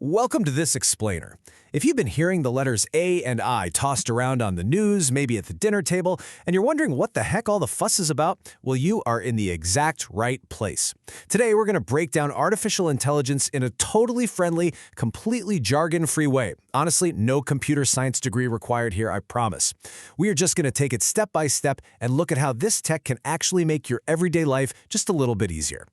Welcome to this explainer. If you've been hearing the letters A and I tossed around on the news, maybe at the dinner table, and you're wondering what the heck all the fuss is about, well, you are in the exact right place. Today, we're going to break down artificial intelligence in a totally friendly, completely jargon-free way. Honestly, no computer science degree required here, I promise. We are just going to take it step by step and look at how this tech can actually make your everyday life just a little bit easier.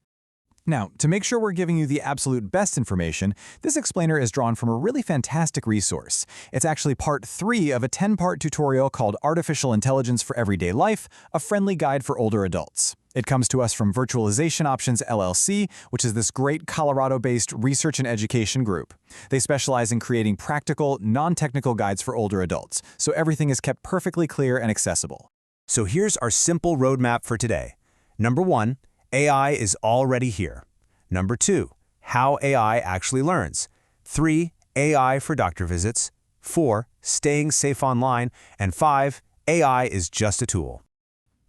Now, to make sure we're giving you the absolute best information, this explainer is drawn from a really fantastic resource. It's actually part 3 of a 10-part tutorial called Artificial Intelligence for Everyday Life, a friendly guide for older adults. It comes to us from Virtualization Options LLC, which is this great Colorado-based research and education group. They specialize in creating practical, non-technical guides for older adults, so everything is kept perfectly clear and accessible. So here's our simple roadmap for today. Number 1, AI is already here. Number 2, how AI actually learns. 3, AI for doctor visits. 4, staying safe online. And 5, AI is just a tool.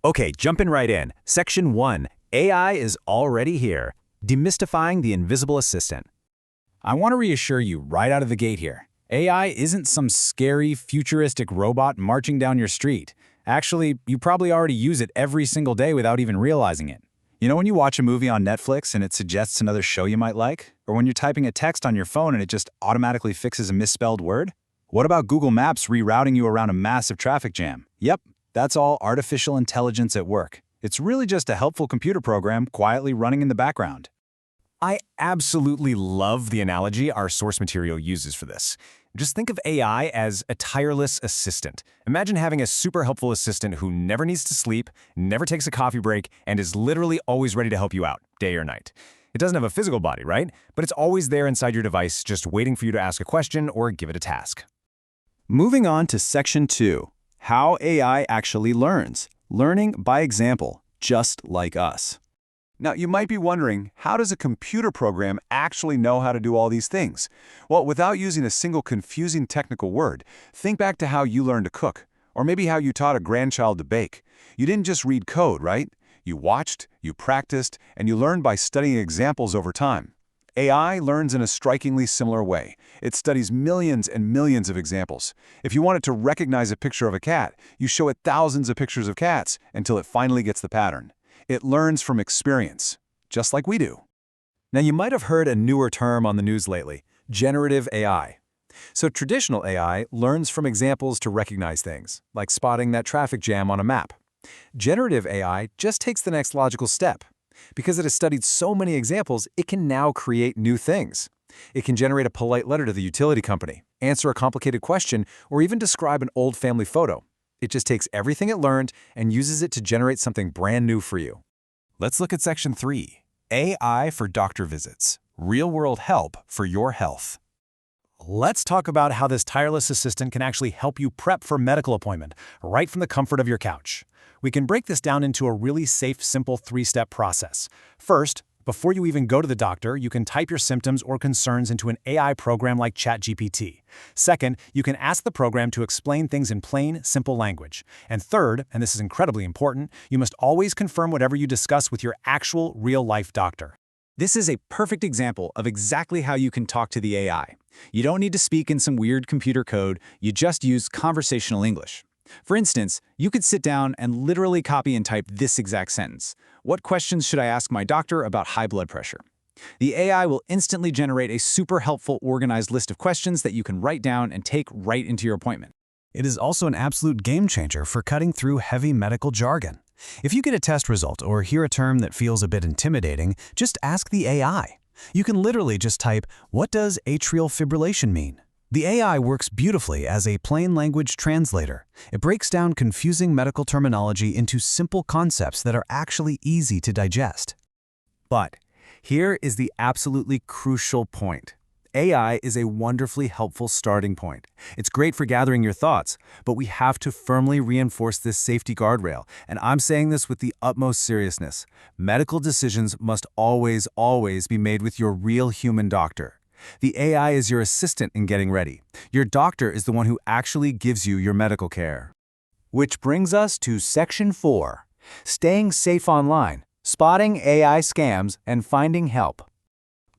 Okay, jumping right in. Section 1, AI is already here. Demystifying the invisible assistant. I want to reassure you right out of the gate here. AI isn't some scary, futuristic robot marching down your street. Actually, you probably already use it every single day without even realizing it. You know when you watch a movie on Netflix and it suggests another show you might like? Or when you're typing a text on your phone and it just automatically fixes a misspelled word? What about Google Maps rerouting you around a massive traffic jam? Yep, that's all artificial intelligence at work. It's really just a helpful computer program quietly running in the background. I absolutely love the analogy our source material uses for this. Just think of AI as a tireless assistant. Imagine having a super helpful assistant who never needs to sleep, never takes a coffee break, and is literally always ready to help you out, day or night. It doesn't have a physical body, right? But it's always there inside your device, just waiting for you to ask a question or give it a task. Moving on to Section 2, how AI actually learns. Learning by example, just like us. Now, you might be wondering, how does a computer program actually know how to do all these things? Well, without using a single confusing technical word, think back to how you learned to cook, or maybe how you taught a grandchild to bake. You didn't just read code, right? You watched, you practiced, and you learned by studying examples over time. AI learns in a strikingly similar way. It studies millions and millions of examples. If you want it to recognize a picture of a cat, you show it thousands of pictures of cats until it finally gets the pattern. It learns from experience, just like we do. Now, you might have heard a newer term on the news lately, generative AI. So traditional AI learns from examples to recognize things, like spotting that traffic jam on a map. Generative AI just takes the next logical step. Because it has studied so many examples, it can now create new things. It can generate a polite letter to the utility company, answer a complicated question, or even describe an old family photo. It just takes everything it learned and uses it to generate something brand new for you. Let's look at Section 3, AI for doctor visits, real-world help for your health. Let's talk about how this tireless assistant can actually help you prep for a medical appointment right from the comfort of your couch. We can break this down into a really safe, simple 3-step process. First, before you even go to the doctor, you can type your symptoms or concerns into an AI program like ChatGPT. Second, you can ask the program to explain things in plain, simple language. And third, and this is incredibly important, you must always confirm whatever you discuss with your actual, real-life doctor. This is a perfect example of exactly how you can talk to the AI. You don't need to speak in some weird computer code, you just use conversational English. For instance, you could sit down and literally copy and type this exact sentence. What questions should I ask my doctor about high blood pressure? The AI will instantly generate a super helpful, organized list of questions that you can write down and take right into your appointment. It is also an absolute game changer for cutting through heavy medical jargon. If you get a test result or hear a term that feels a bit intimidating, just ask the AI. You can literally just type, "What does atrial fibrillation mean?" The AI works beautifully as a plain language translator. It breaks down confusing medical terminology into simple concepts that are actually easy to digest. But here is the absolutely crucial point. AI is a wonderfully helpful starting point. It's great for gathering your thoughts, but we have to firmly reinforce this safety guardrail, and I'm saying this with the utmost seriousness. Medical decisions must always, always be made with your real human doctor. The AI is your assistant in getting ready. Your doctor is the one who actually gives you your medical care. Which brings us to Section 4, staying safe online, spotting AI scams and finding help.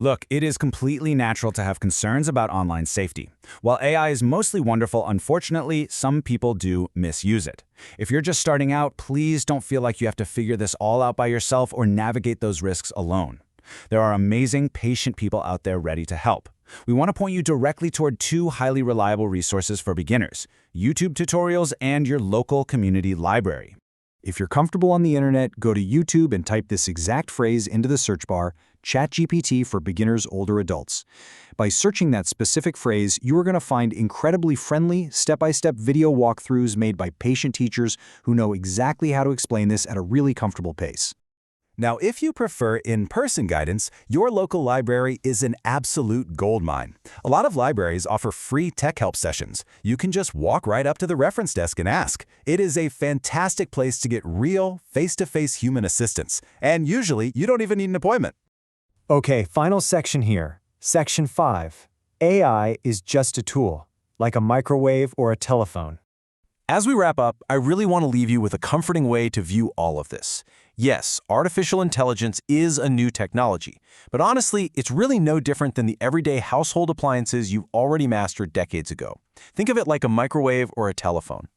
Look, it is completely natural to have concerns about online safety. While AI is mostly wonderful, unfortunately, some people do misuse it. If you're just starting out, please don't feel like you have to figure this all out by yourself or navigate those risks alone. There are amazing, patient people out there ready to help. We want to point you directly toward two highly reliable resources for beginners: YouTube tutorials and your local community library. If you're comfortable on the internet, go to YouTube and type this exact phrase into the search bar, ChatGPT for beginners, older adults. By searching that specific phrase, you are going to find incredibly friendly, step-by-step video walkthroughs made by patient teachers who know exactly how to explain this at a really comfortable pace. Now, if you prefer in-person guidance, your local library is an absolute goldmine. A lot of libraries offer free tech help sessions. You can just walk right up to the reference desk and ask. It is a fantastic place to get real, face-to-face human assistance. And usually, you don't even need an appointment. Okay, final section here. Section 5. AI is just a tool, like a microwave or a telephone. As we wrap up, I really want to leave you with a comforting way to view all of this. Yes, artificial intelligence is a new technology, but honestly, it's really no different than the everyday household appliances you've already mastered decades ago. Think of it like a microwave or a telephone.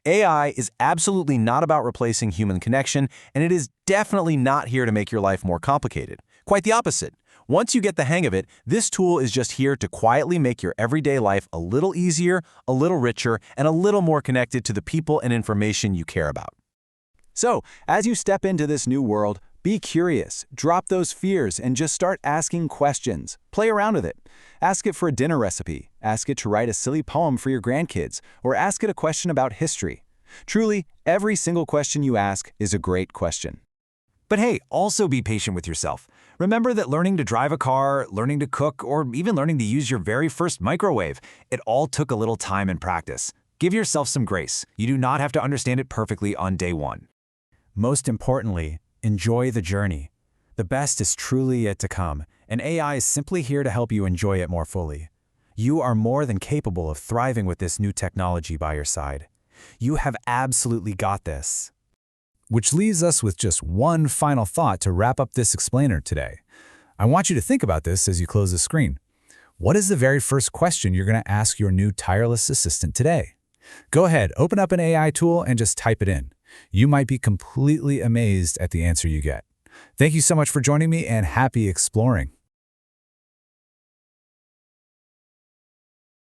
AI is absolutely not about replacing human connection, and it is definitely not here to make your life more complicated. Quite the opposite. Once you get the hang of it, this tool is just here to quietly make your everyday life a little easier, a little richer, and a little more connected to the people and information you care about. So, as you step into this new world, be curious, drop those fears, and just start asking questions. Play around with it. Ask it for a dinner recipe, ask it to write a silly poem for your grandkids, or ask it a question about history. Truly, every single question you ask is a great question. But hey, also be patient with yourself. Remember that learning to drive a car, learning to cook, or even learning to use your very first microwave, it all took a little time and practice. Give yourself some grace. You do not have to understand it perfectly on day one. Most importantly, enjoy the journey. The best is truly yet to come, and AI is simply here to help you enjoy it more fully. You are more than capable of thriving with this new technology by your side. You have absolutely got this. Which leaves us with just one final thought to wrap up this explainer today. I want you to think about this as you close the screen. What is the very first question you're going to ask your new tireless assistant today? Go ahead, open up an AI tool and just type it in. You might be completely amazed at the answer you get. Thank you so much for joining me, and happy exploring.